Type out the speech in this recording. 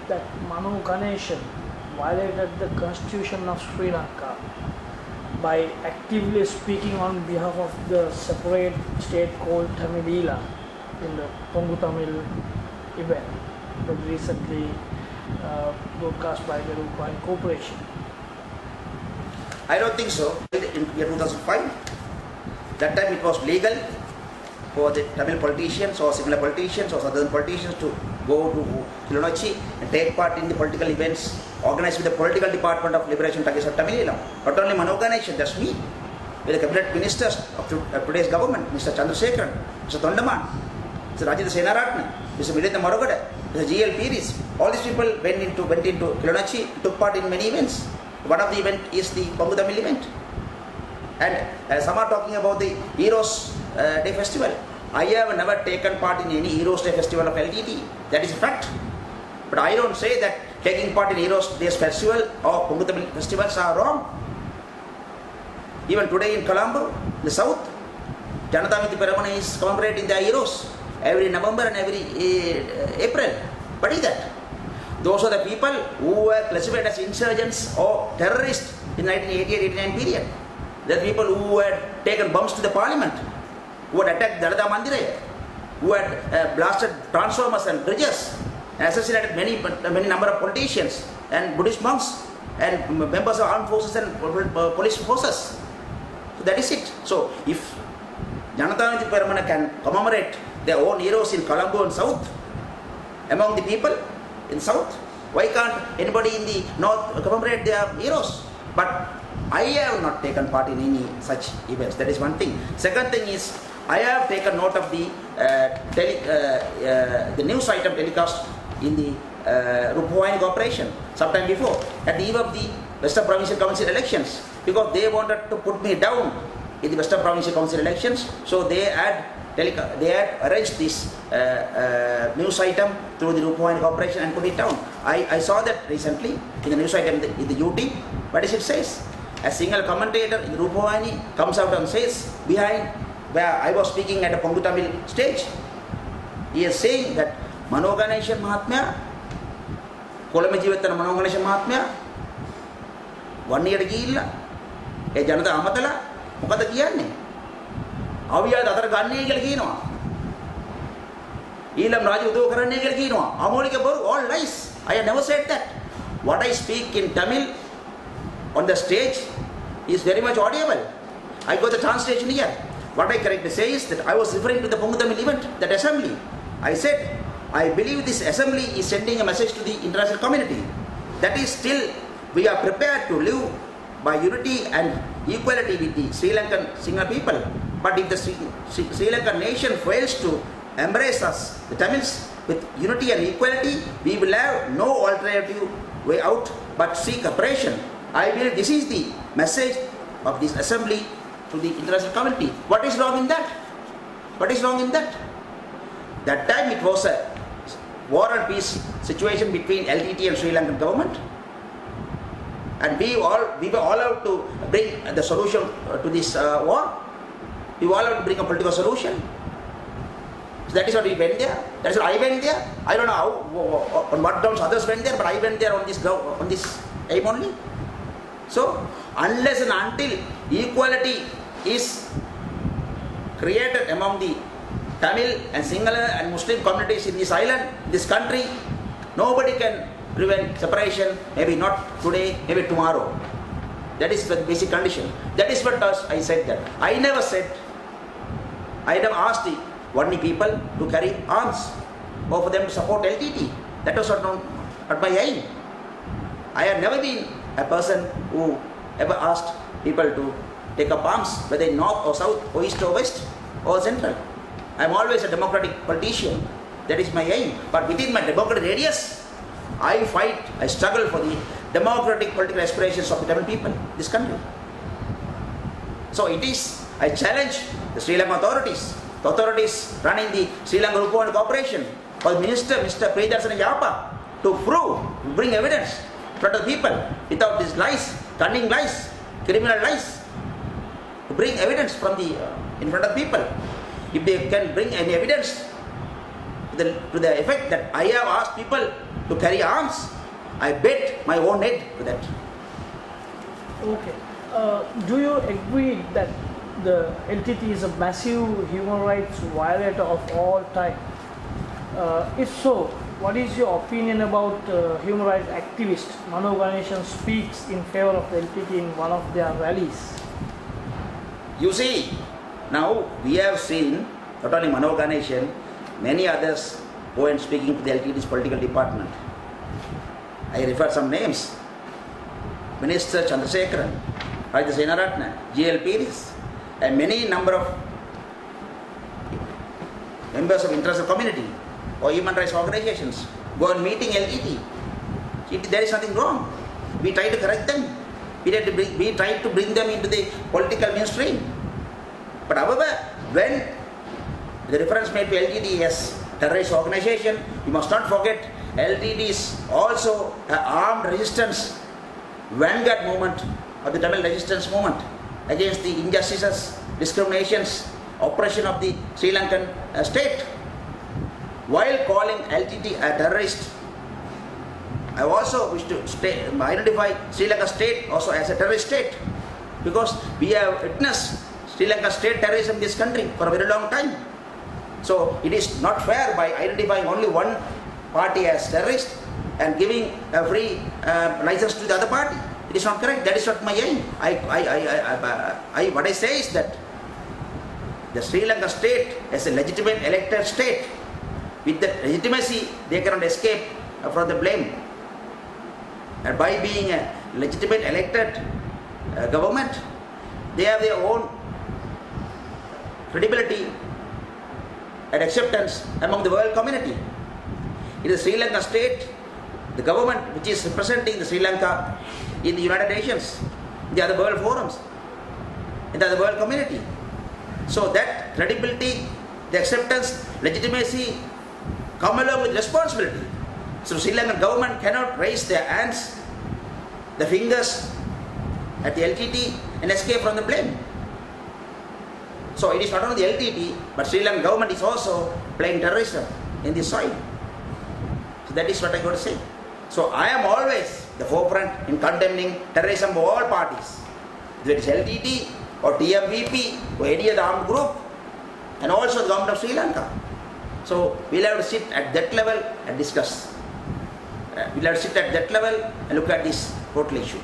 that Mano Ganshan violated the constitution of Sri Lanka by actively speaking on behalf of the separate state called Tamilila in the Pongu Tamil event that recently broadcast by the Rupine Corporation. I don't think so. In year 2005, that time it was legal for the Tamil politicians or Sinhala politicians or southern politicians to go to Kilinochchi and take part in the political events organized with the political department of Liberation Takis of Tamil. Not only Mano Ganshan, just me, with the cabinet ministers of today's government, Mr Chandrasekeran, Mr Thondaman, Mr Rajitha Senaratne, Mr Milinda Moragoda, Mr G.L.Peiris. All these people went into Kilinochchi, took part in many events. One of the event is the Pongu Tamil event. And some are talking about the Heroes Day Festival. I have never taken part in any Heroes Day Festival of LTTE. That is a fact. But I don't say that taking part in Heroes Day Festival or Pongu Tamil festivals are wrong. Even today in Colombo, the south, Janata Peramana is commemorating their heroes every November and every April. What is that? Those are the people who were classified as insurgents or terrorists in 1988-89 period. The people who had taken bombs to the parliament, who had attacked Dalada Mandire, who had blasted transformers and bridges, and assassinated many number of politicians and Buddhist monks and members of armed forces and police forces. So that is it. So if Janata Peramana can commemorate their own heroes in Colombo and South, among the people in South, why can't anybody in the North commemorate their heroes? But I have not taken part in any such events. That is one thing. Second thing is, I have taken note of the news item telecast in the Rupine Corporation sometime before, at the eve of the Western Provincial Council elections, because they wanted to put me down in the Western Provincial Council elections. So they had arranged this news item through the Rupine Corporation and put it down. I saw that recently in the news item in the UT. What does it says? A single commentator in the Rupine comes out and says, behind where I was speaking at a Pongu Tamil stage, he is saying that Mano Ganshan Mahatmya, Kolame Jeevathana Mano Ganshan Mahatmya, Vanni Reggie, a Janata Amatala, Mukata Kiyanne. Aviya Dadar Ganni Gelkino, Ilam Raju Karane Gelkino, Amolika Bur, all lies. I have never said that. What I speak in Tamil on the stage is very much audible. I got the translation here. What I correctly say is that I was referring to the Pongu Tamil event, that assembly. I said, I believe this assembly is sending a message to the international community. That is still, we are prepared to live by unity and equality with the Sri Lankan Sinhala people. But if the Sri Lankan nation fails to embrace us, the Tamils, with unity and equality, we will have no alternative way out but seek cooperation. I believe this is the message of this assembly to the international community. What is wrong in that? What is wrong in that? That time it was a war and peace situation between LTTE and Sri Lankan government. And we were all out to bring the solution to this war. We were all out to bring a political solution. So that is what we went there. That is what I went there. I don't know how, on what grounds others went there, but I went there on this aim only. So, unless and until equality is created among the Tamil and Sinhala and Muslim communities in this island, this country, nobody can prevent separation, maybe not today, maybe tomorrow. That is the basic condition. That is what I said that. I never asked the Vanni people to carry arms or for them to support LTTE. That was not my aim. I have never been a person who ever asked people to take up arms, whether in north or south or east or west or central. I am always a democratic politician. That is my aim. But within my democratic radius, I fight, I struggle for the democratic political aspirations of the Tamil people, this country. So it is, I challenge the Sri Lankan authorities, the authorities running the Sri Lanka Rupine Corporation, for the Minister, Mr Priyadarshana Yapa, to prove, to bring evidence in front of the people, without these lies, cunning lies, criminal lies, to bring evidence from in front of people. If they can bring any evidence to the effect that I have asked people to carry arms. I bet my own head to that. Okay. Do you agree that the LTT is a massive human rights violator of all time? If so, what is your opinion about human rights activist Mano Ganshan speaks in favor of the LTT in one of their rallies? You see, now we have seen not only Mano Ganshan, many others who are speaking to the LTT's political department. I refer some names. Minister Chandrasekeran, Rajitha Senaratne, G.L.Peiris, and many number of members of international community or human rights organizations go on meeting LTT. There is nothing wrong. We try to correct them. We try to bring them into the political mainstream. But however, when the reference made to LTT as terrorist organization, you must not forget LTT is also an armed resistance vanguard movement of the Tamil resistance movement against the injustices, discriminations, oppression of the Sri Lankan state. While calling LTT a terrorist, I also wish to identify Sri Lanka state also as a terrorist state, because we have witnessed Sri Lanka state terrorism in this country for a very long time. So it is not fair by identifying only one party as terrorist and giving a free license to the other party. It is not correct. That is not my aim. What I say is that the Sri Lanka state is a legitimate elected state. With that legitimacy, they cannot escape from the blame. And by being a legitimate elected government, they have their own credibility and acceptance among the world community. In the Sri Lanka state, the government which is representing the Sri Lanka in the United Nations, in the other world forums, in the other world community. So that credibility, the acceptance, legitimacy come along with responsibility. So Sri Lankan government cannot raise their hands, the fingers at the LTT and escape from the blame. So it is not only the LTT, but Sri Lankan government is also playing terrorism in this soil. So that is what I got to say. So I am always the forefront in condemning terrorism of all parties, whether it is LTT or TMVP or any other armed group, and also the government of Sri Lanka. So we'll have to sit at that level and discuss. We'll have to sit at that level and look at this total issue.